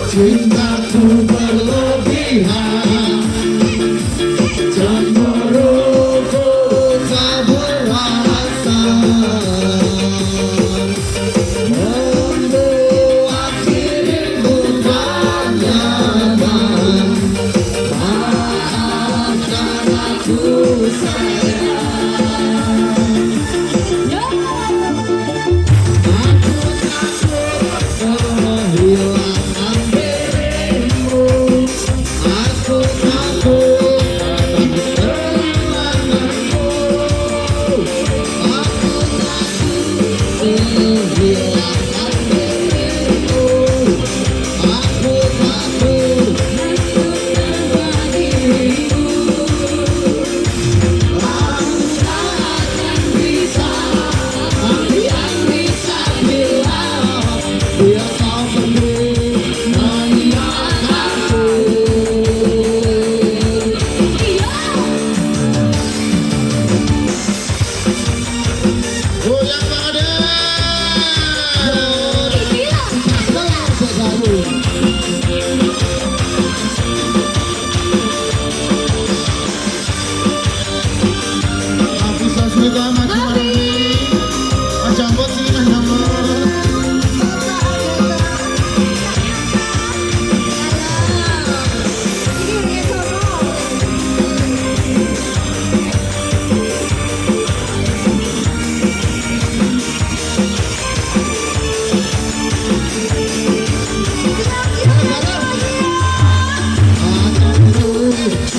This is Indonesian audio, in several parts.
Cintaku berlebihan, cemburuku tak beralasan, membuat dirimu tak nyaman. Maafkan aku sayang.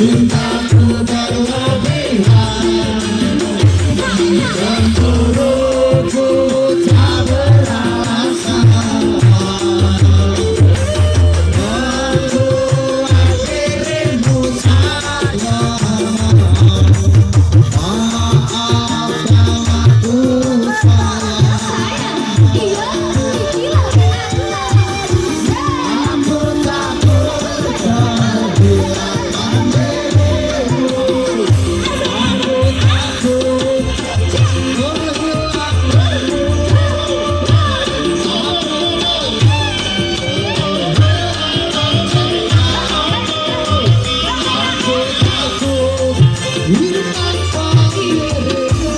Cintaku berlebihan, cemburuku tak beralasan, membuat dirimu tak nyaman. Maafkan aku sayang. Aku takut kehilangan dirimu. Hidup tanpa dirimu,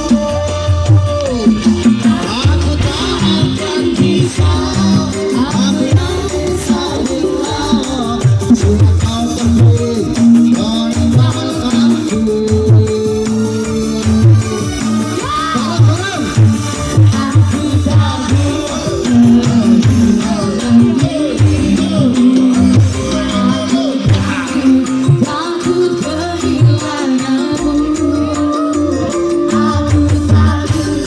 aku tak akan bisa. Aku tak bisa hilang. Sudah kau pergi meninggalkanku. Aku takut kehilangan dirimu. Takut kehilanganmu. Aku takut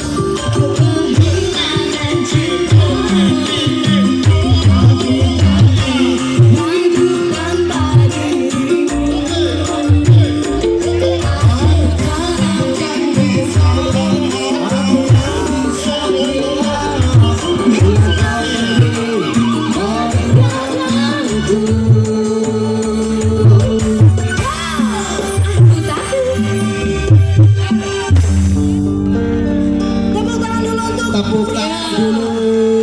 kehilangan cintamu. Hidup tanpa dirimu, aku tak akan bisa. Aku tak bisa hilang. Sudah kau pergi meninggalkanku. Tepuk tangan dulu untuk Tepuk tangan dulu.